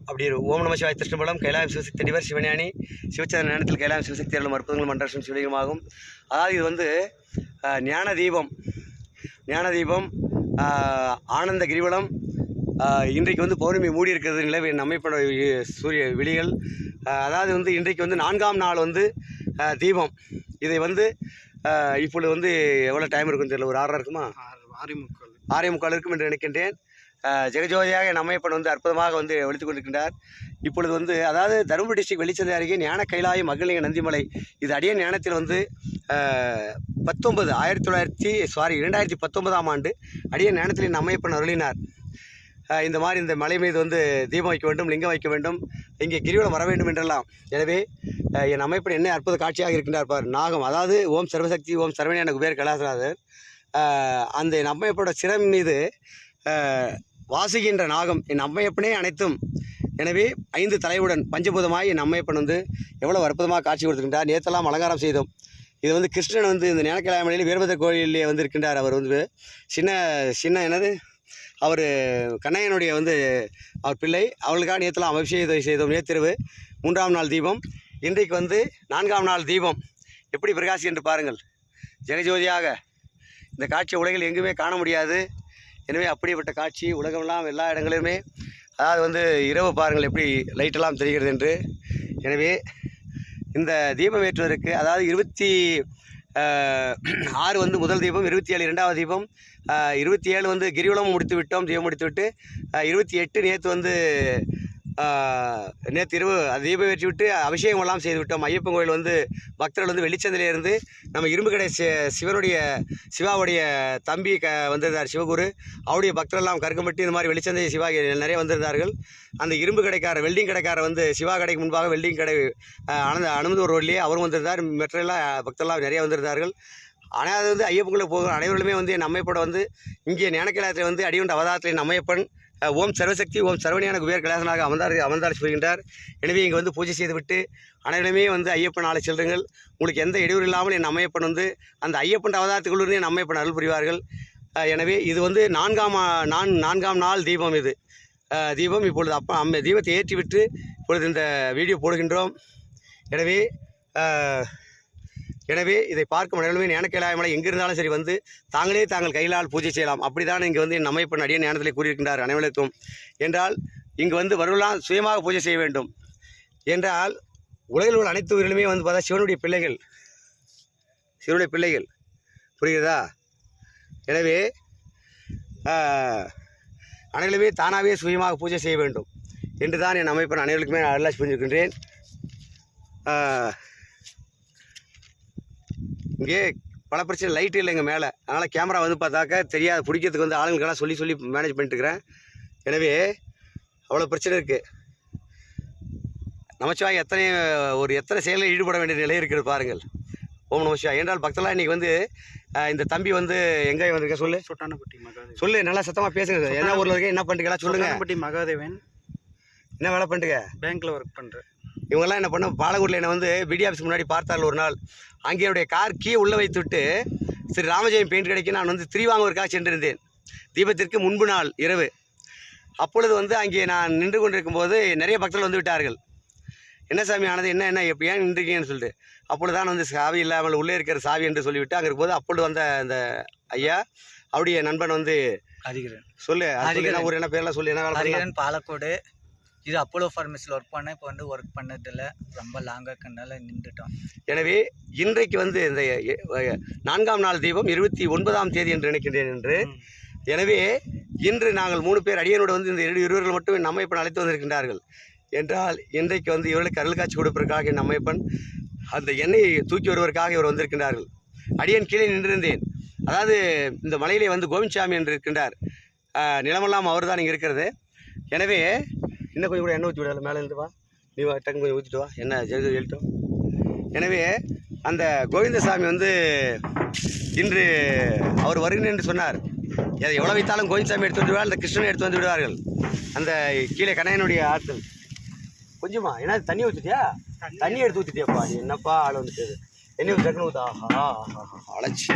அப்படி ஓம் நம சிவாய திருஷ்ணபலம் கைலாயம் சிவசக்தி அடிவர் சிவஞானி சிவச்சந்திர நேரத்தில் கைலாயம் சிவசக்தி அருளும் அற்புதங்கள் மன்றர்ஷன் சிவலிங்கமாகும். அதாவது இது வந்து ஞான தீபம் ஆனந்த கிரிவலம். இன்றைக்கு வந்து பௌர்ணமி மூடி இருக்கிறது நிலவு நம்மைப்பட சூரிய விழிகள். அதாவது வந்து இன்றைக்கு வந்து 4ஆம் நாள் வந்து தீபம். இதை வந்து இப்பொழுது வந்து எவ்வளோ டைம் இருக்குன்னு தெரியல, ஒரு 6 இருக்குமா, 6:45 இருக்கும் என்று நினைக்கின்றேன். ஜெகஜோதியாக நம்மைப்பன் வந்து அற்புதமாக வந்து ஒழித்து கொண்டிருக்கின்றார். இப்பொழுது வந்து அதாவது தருமபுரி டிஸ்ட்ரிக்ட் வெளிச்சந்தை அருகே ஞான கைலாயம் மகளிங்க நந்திமலை. இது அடியன் ஞானத்தில் வந்து 2019ஆம் ஆண்டு அடியன் ஞானத்தில் நம்மைப்பன் அருளினார். இந்த மாதிரி இந்த மலை மீது வந்து தீபம் வைக்க வேண்டும், லிங்கம் வைக்க வேண்டும், இங்கே கிரிவலம் வர வேண்டும் என்றெல்லாம். எனவே என் அமைப்பன் என்ன அற்புத காட்சியாக இருக்கின்றார் பார். நாகம், அதாவது ஓம் சர்வசக்தி ஓம் சரவணியான குபேர் கைலாசநாதர். அந்த என் அம்மையப்போட சிரம் மீது வாசுகின்ற நாகம் என் அம்மையப்பனே அனைத்தும். எனவே 5 தலையுடன் பஞ்சபூதமாய் என் அம்மையப்பன் வந்து எவ்வளோ அற்புதமாக காட்சி கொடுத்துருக்கின்றார். நேற்றெல்லாம் அலங்காரம் செய்தோம். இது வந்து கிருஷ்ணன் வந்து இந்த ஞானக்கைலாய மலையில் வீரபத்ர கோயிலே வந்து இருக்கின்றார். அவர் வந்து சின்ன என்னது அவர் கண்ணையனுடைய வந்து அவர் பிள்ளை. அவர்களுக்காக நேற்றெல்லாம் அபிஷேகம் செய்தோம். நேற்றிரவு 3ஆம் நாள் தீபம். இன்றைக்கு வந்து 4ஆம் நாள் தீபம். எப்படி பிரகாசி என்று பாருங்கள். ஜெகஜோதியாக இந்த காட்சி உலகில் எங்குமே காண முடியாது. எனவே அப்படிப்பட்ட காட்சி உலகமெல்லாம் எல்லா இடங்களிலுமே. அதாவது வந்து இரவு பாருங்கள் எப்படி லைட்டெல்லாம் தெரிகிறது என்று. எனவே இந்த தீபம் ஏற்றுவதற்கு அதாவது 26 வந்து முதல் தீபம், 27 2வது தீபம், 27 வந்து கிரிவலமும் முடித்து விட்டோம். தீபம் முடித்து விட்டு 28 நேற்று வந்து நேற்று இரவு தீபம் ஏற்றி விட்டு அபிஷேகம் எல்லாம் செய்து விட்டோம். ஐயப்பன் கோயில் வந்து பக்தர்கள் வந்து வெளிச்சந்தையிலேருந்து நம்ம இரும்பு கடை சிவாவுடைய தம்பி வந்திருந்தார் சிவகுரு. அவருடைய பக்தரெல்லாம் கருக்கம்பட்டி இந்த மாதிரி வெளிச்சந்தை சிவா நிறைய வந்திருந்தார்கள். அந்த இரும்பு கடைக்காரர் வெல்டிங் கடைக்காரர் வந்து சிவா கடைக்கு முன்பாக வெல்டிங் கடை அனுமதி ரோட்லேயே அவரும் வந்திருந்தார். மற்றெல்லாம் பக்தர்லாம் நிறைய வந்திருந்தார்கள். ஆனால் அது வந்து ஐயப்பன்குள்ளே போகிற அனைவர்களுமே வந்து என் அம்மைப்பட வந்து இங்கே ஞானக்கைலாயத்தில் வந்து அடியுண்ட அவதாரத்தில் என் அம்மையப்பன் ஓம் சர்வசக்தி ஓம் சரவணியான குபேர் கைலாசனாக அமர்ந்தார் சொல்கின்றார். எனவே இங்கே வந்து பூஜை செய்துவிட்டு அனைவருமே வந்து ஐயப்பன் ஆளை செல்லுங்கள். உங்களுக்கு எந்த இடையூறு இல்லாமல் என் அம்மையப்பன் வந்து அந்த ஐயப்பன் அவதாரத்துக்குள்ளே என் அம்மையப்பன் அருள் புரிவார்கள். எனவே இது வந்து 4ஆம் நாள் தீபம். இது தீபம் இப்பொழுது தீபத்தை ஏற்றிவிட்டு இப்பொழுது இந்த வீடியோ போடுகின்றோம். எனவே இதை பார்க்கும் அனைவருமே ஞானக்கைலாய மலை எங்கிருந்தாலும் சரி வந்து தாங்கள் கையிலால் பூஜை செய்யலாம். அப்படி தான் இங்கே வந்து என் நம்மைப்பன் அடியன் ஞானத்திலே கூறியிருக்கின்றார் அனைவருக்கும். என்றால் இங்கு வந்து வருவலாம் சுயமாக பூஜை செய்ய வேண்டும். என்றால் உலகில் உள்ள அனைத்து உயிர்களுமே வந்து பார்த்தா சிவனுடைய பிள்ளைகள் புரிகிறதா? எனவே அனைவருமே தானாகவே சுயமாக பூஜை செய்ய வேண்டும் என்று தான் என் அமைப்பன் அனைவருக்குமே அருளாசி புரிஞ்சிருக்கின்றேன். இங்கே பல பிரச்சனை லைட்டு இல்லை எங்கள் மேலே. அதனால் கேமரா வந்து பார்த்தாக்க தெரியாது, பிடிக்கிறதுக்கு வந்து ஆளுங்களுக்கெல்லாம் சொல்லி மேனேஜ் பண்ணிட்டுருக்கிறேன். எனவே அவ்வளோ பிரச்சனை இருக்குது. நமச்சிவாய் எத்தனை செயலில் ஈடுபட வேண்டிய நிலை இருக்கிறது பாருங்கள். ஓம் நமச்சிவாய் என்றால் பக்தெல்லாம் இன்றைக்கி வந்து இந்த தம்பி வந்து எங்கே வந்திருக்க சொல்லு. சொட்டானப்பட்டி மகாதேவன். சொல்லு, நல்லா சத்தமாக பேசுங்க. என்ன ஊரில் இருக்க, என்ன பண்ணுறீங்களா சொல்லுங்கள். சொட்டானப்பட்டி மகாதேவன். என்ன வேலை பண்ணுறீங்க? பேங்க்கில் ஒர்க் பண்ணுறேன். இவங்கெல்லாம் என்ன பண்ண பாலக்கோட்டில் என்னை வந்து பிடி ஆஃபீஸ்க்கு முன்னாடி பார்த்தார்கள் ஒரு நாள். அங்கே என்னுடைய கார் கீழே உள்ளே வைத்துவிட்டு ஸ்ரீ ராமஜெயம் பெயிண்ட் கடைக்கு நான் வந்து திரிவாங்குவதற்காக சென்றிருந்தேன். தீபத்திற்கு முன்பு நாள் இரவு. அப்பொழுது வந்து அங்கே நான் நின்று கொண்டிருக்கும்போது நிறைய பக்தர்கள் வந்து விட்டார்கள். என்ன சாமி ஆனது, என்ன எப்போ ஏன் நின்றுருக்கீங்கன்னு சொல்லிட்டு. அப்பொழுது தான் வந்து சாவி இல்லாமல் உள்ளே இருக்கிற சாவி என்று சொல்லிவிட்டு அங்கே இருக்கும்போது அப்பொழுது வந்த அந்த ஐயா அவருடைய நண்பன் வந்து ஹரிகரன். சொல்லு ஒரு என்ன பேரெல்லாம் சொல்லி என்ன ஹரிகரன், பாலக்கோடு. இது அப்போலோ ஃபார்மஸில் ஒர்க் பண்ணேன். இப்போ வந்து ஒர்க் பண்ணதில்ல, ரொம்ப லாங்காக இருக்கனால நின்றுட்டோம். எனவே இன்றைக்கு வந்து இந்த 4ஆம் நாள் தீபம் 29ஆம் தேதி என்று நினைக்கின்றேன் என்று. எனவே இன்று நாங்கள் 3 பேர் அடியனோடு வந்து இந்த இருவர்கள் மட்டும் நம்ம இப்போ அழைத்து வந்திருக்கின்றார்கள். என்றால் இன்றைக்கு வந்து இவர்களுக்கு அருள் காட்சி கொடுப்பதற்காக என் அம்மைப்பன் அந்த எண்ணெயை தூக்கி வருவதற்காக இவர் வந்திருக்கின்றார்கள். அடியன் கீழே நின்றிருந்தேன். அதாவது இந்த மலையிலே வந்து கோவிந்தசாமி என்று இருக்கின்றார். நிலமெல்லாம் அவர் தான் இங்கே இருக்கிறது. எனவே இன்னும் கொஞ்சம் கூட எண்ணெய் ஊற்றி விடல, மேலே இருந்து வா, நீ வா, டக்கு கொஞ்சம் ஊற்றிட்டு வா, என்ன ஜெயித்து எழுட்டும். எனவே அந்த கோவிந்தசாமி வந்து இன்று அவர் வருகிறேன் என்று சொன்னார். எவ்வளோ வைத்தாலும் கோவிந்தசாமி எடுத்து வந்துவிடுவார், அந்த கிருஷ்ணனை எடுத்து வந்து விடுவார்கள். அந்த கீழே கண்ணையனுடைய ஆட்கள் கொஞ்சமா என்ன தண்ணி ஊற்றிட்டியா? தண்ணி எடுத்து ஊற்றிட்டியாப்பா, நீ என்னப்பா ஆள் வந்துட்டு எண்ணெய் ஊற்றி டக்குன்னு ஊற்றா. அழைச்சி